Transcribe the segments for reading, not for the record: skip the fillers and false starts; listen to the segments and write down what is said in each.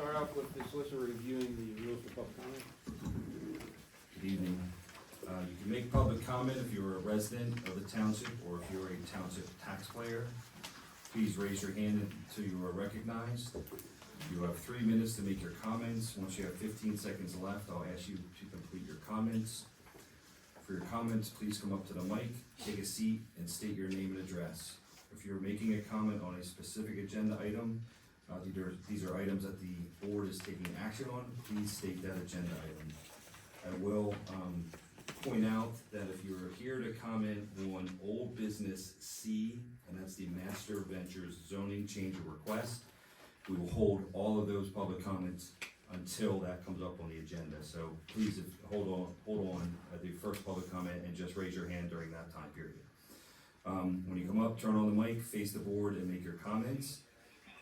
start off with the solicitor reviewing the rules for public comment. Good evening. You can make public comment if you're a resident of the township or if you're a township taxpayer. Please raise your hand until you are recognized. You have 3 minutes to make your comments. Once you have 15 seconds left, I'll ask you to complete your comments. For your comments, please come up to the mic, take a seat, and state your name and address. If you're making a comment on a specific agenda item, these are items that the board is taking action on, please state that agenda item. I will point out that if you're here to comment on old business C, and that's the Master Ventures zoning change of request, we will hold all of those public comments until that comes up on the agenda. So please hold on at the first public comment and just raise your hand during that time period. When you come up, turn on the mic, face the board, and make your comments.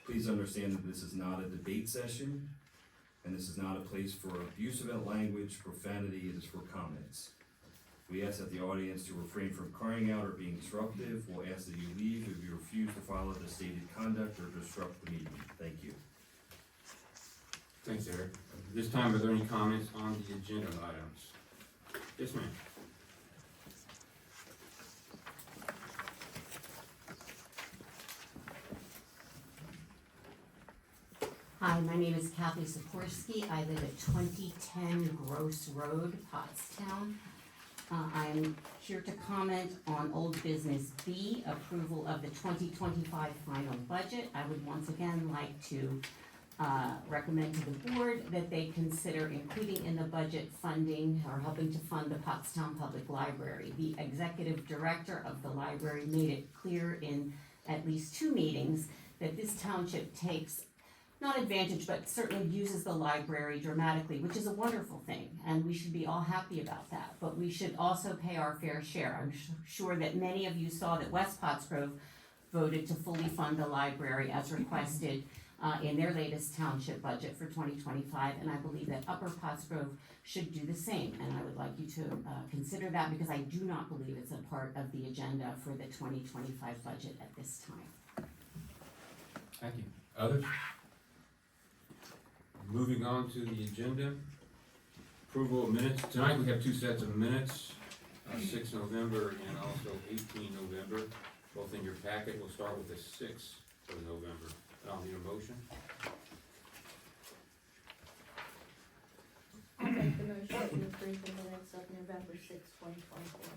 Please understand that this is not a debate session, and this is not a place for abusive language, profanity. It is for comments. We ask that the audience to refrain from crying out or being disruptive. We'll ask that you leave if you refuse to follow the stated conduct or disrupt the meeting. Thank you. Thanks, Eric. This time, are there any comments on the agenda items? Yes, ma'am. Hi, my name is Kathy Sikorsky. I live at 2010 Gross Road, Pottstown. I'm here to comment on old business B, approval of the 2025 final budget. I would once again like to recommend to the board that they consider including in the budget funding or helping to fund the Pottstown Public Library. The executive director of the library made it clear in at least 2 meetings that this township takes not advantage, but certainly uses the library dramatically, which is a wonderful thing, and we should be all happy about that. But we should also pay our fair share. I'm sure that many of you saw that West Pottsgrove voted to fully fund the library as requested in their latest township budget for 2025, and I believe that Upper Pottsgrove should do the same. And I would like you to consider that because I do not believe it's a part of the agenda for the 2025 budget at this time. Thank you. Others? Moving on to the agenda, approval of minutes. Tonight we have 2 sets of minutes, 6 November and also 18 November, both in your packet. We'll start with the 6th of November. I'll need a motion. I'll make the motion to approve the minutes of November 6, 2024.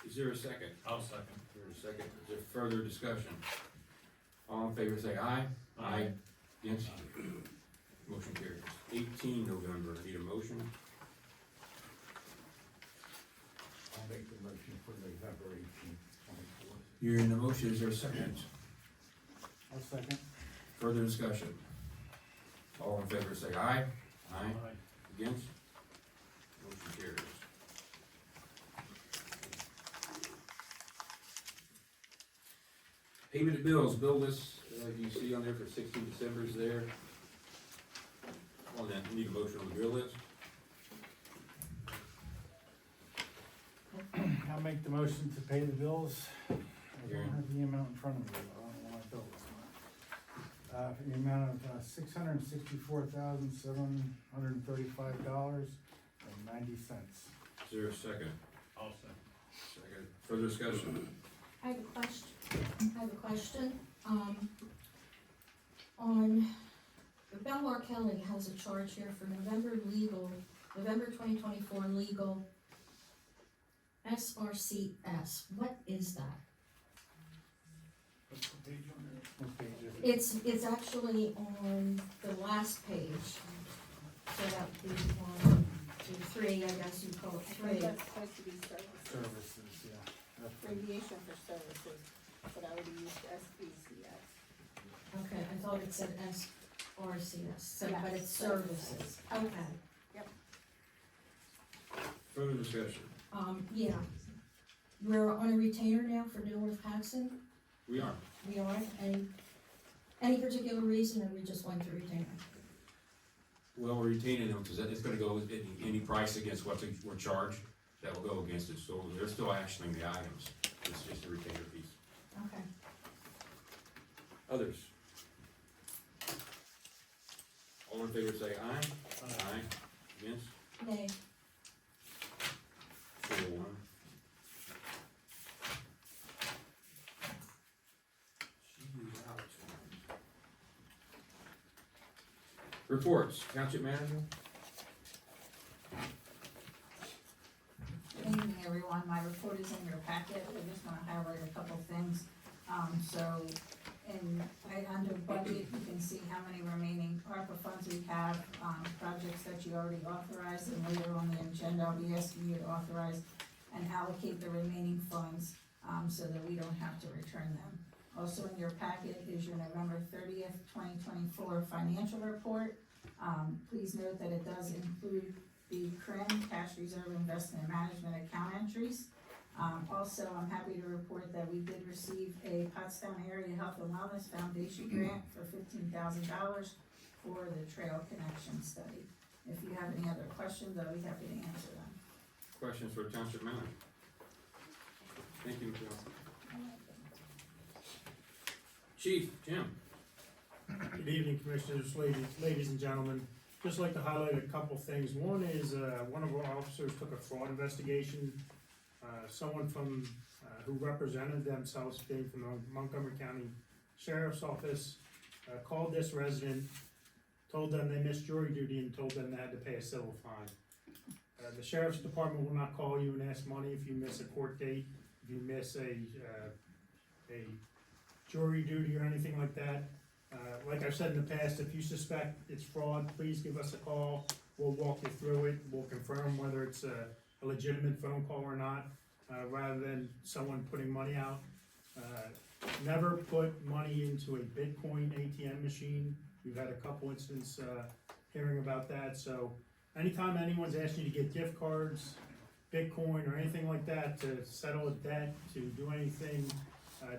Is there a second? I'll second. Is there a second? Is there further discussion? All in favor say aye. Aye. Against? Motion carries. 18 November, need a motion? I'll make the motion for November 18th, 24th. You're in the motion, is there a second? I'll second. Further discussion? All in favor say aye. Aye. Against? Motion carries. Payment of bills, bill list, you see on there for 16 December's there. On that, you need a motion on the bill list? I'll make the motion to pay the bills. I Yeah. don't have the amount in front of me, I don't know what bill it's on. For the amount of $664,735.90. Is there a second? I'll second. Second. Further discussion? I have a question. On, Belmar County has a charge here for November 2024 legal SRCS. What is that? What's the page on there? What page is it? It's actually on the last page. So that would be 1, 2, 3, I guess you call it 3. That's supposed to be services, Services, yeah. That's right. abbreviation for services, but I would use SBCS. Okay, I thought it said SRCS, so, Yeah, but it's services. services. Okay. Further discussion? Yeah. We're on a retainer now for Dilworth Paxson. We are. We are. Any particular reason, or we just went to retainer? Well, we're retaining them because it's gonna go with any price against what we're charged, that will go against it, so they're still actioning the items. It's just a retainer piece. Okay. Others? in favor say aye. Aye. Against? Nay. 4-1. She's out. Reports, township manager? Good evening, everyone. My report is in your packet. I just wanna highlight a couple things. Under budget, you can see how many remaining ARPA funds we have, projects that you already authorized, and later on the agenda, I'll be asking you to authorize and allocate the remaining funds, so that we don't have to return them. Also in your packet is your November 30th, 2024 financial report. Please note that it does include the CRIM, Cash Reserve Investment Management account entries. Also, I'm happy to report that we did receive a Pottstown Area Health and Wellness Foundation grant for $15,000 for the Trail Connection Study. If you have any other questions, I'll be happy to answer them. Questions for township manager? Thank you, Michelle. Chief, Jim? Good evening, Commissioners, ladies and gentlemen. Just like to highlight a couple things. One is, one of our officers took a fraud investigation. Someone from, who represented themselves, being from the Montgomery County Sheriff's Office, called this resident, told them they missed jury duty and told them they had to pay a civil fine. The Sheriff's Department will not call you and ask money if you miss a court date, if you miss a jury duty or anything like that. Like I've said in the past, if you suspect it's fraud, please give us a call. We'll walk you through it. We'll confirm whether it's a legitimate phone call or not, rather than someone putting money out. Never put money into a Bitcoin ATM machine. We've had a couple incidents hearing about that. So anytime anyone's asking you to get gift cards, Bitcoin, or anything like that to settle a debt, to do anything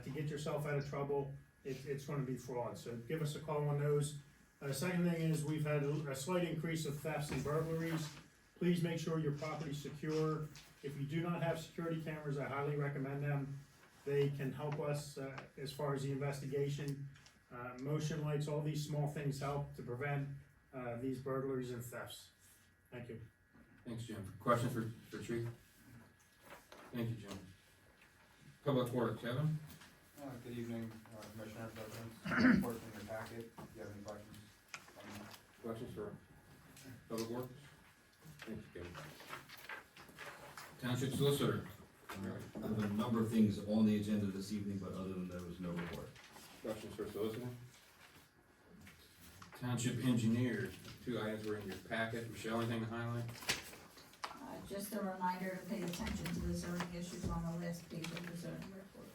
to get yourself out of trouble, it's going to be fraud. So give us a call on those. Second thing is, we've had a slight increase of thefts and burglaries. Please make sure your property's secure. If you do not have security cameras, I highly recommend them. They can help us as far as the investigation. Motion lights, all these small things help to prevent these burglaries and thefts. Thank you. Thanks, Jim. Questions for Chief? Thank you, Jim. Public Works, Kevin? Good evening, Commissioner, President. Report in your packet. If you have any questions? Questions for Public Works? Thank you, Kevin. Township Solicitor? I have a number of things on the agenda this evening, but other than those, no report. Questions for Solicitor? Township Engineer, 2 items were in your packet. Michelle, anything to highlight? Just a reminder to pay attention to the zoning issues on the last page of the zoning report.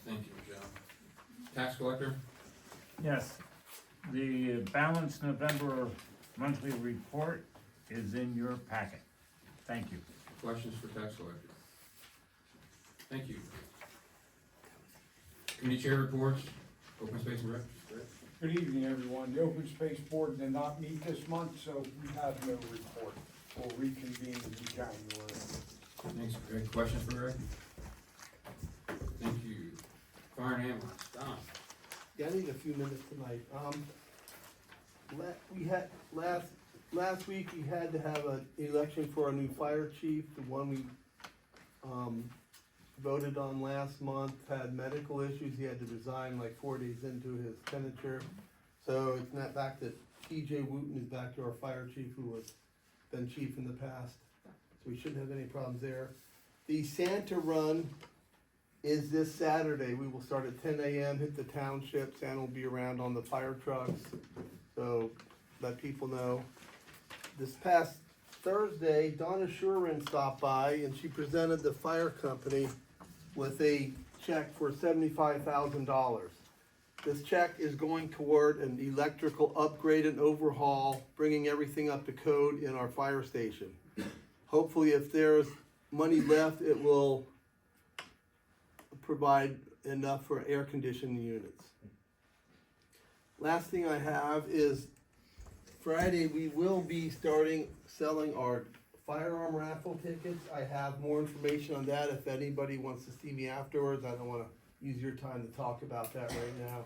Thank you, Michelle. Tax Collector? Yes, the balanced November monthly report is in your packet. Thank you. Questions for Tax Collector? Thank you. Committee Chair reports, Open Space and Rec. Good evening, everyone. The Open Space Board did not meet this month, so we have no report. We'll reconvene in January. Thanks, Greg. Questions for Greg? Thank you. Fire and ambulance, Don. Yeah, I need a few minutes tonight. We had, last week, we had to have an election for a new fire chief. The one we, voted on last month had medical issues. He had to resign like 4 days into his tenure. So it's not back to TJ Wooten is back to our fire chief, who was been chief in the past. So we shouldn't have any problems there. The Santa Run is this Saturday. We will start at 10 a.m., hit the township. Santa will be around on the fire trucks. So let people know. This past Thursday, Donna Shurin stopped by and she presented the fire company with a check for $75,000. This check is going toward an electrical upgrade and overhaul, bringing everything up to code in our fire station. Hopefully, if there's money left, it will provide enough for air conditioning units. Last thing I have is Friday, we will be starting selling our firearm raffle tickets. I have more information on that if anybody wants to see me afterwards. I don't want to use your time to talk about that right now.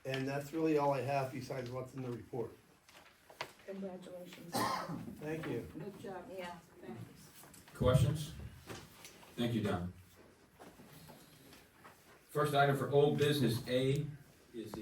And that's really all I have besides what's in the report. Congratulations. Thank you. Good job. Yeah, thanks. Questions? Thank you, Don. First item for old business A is the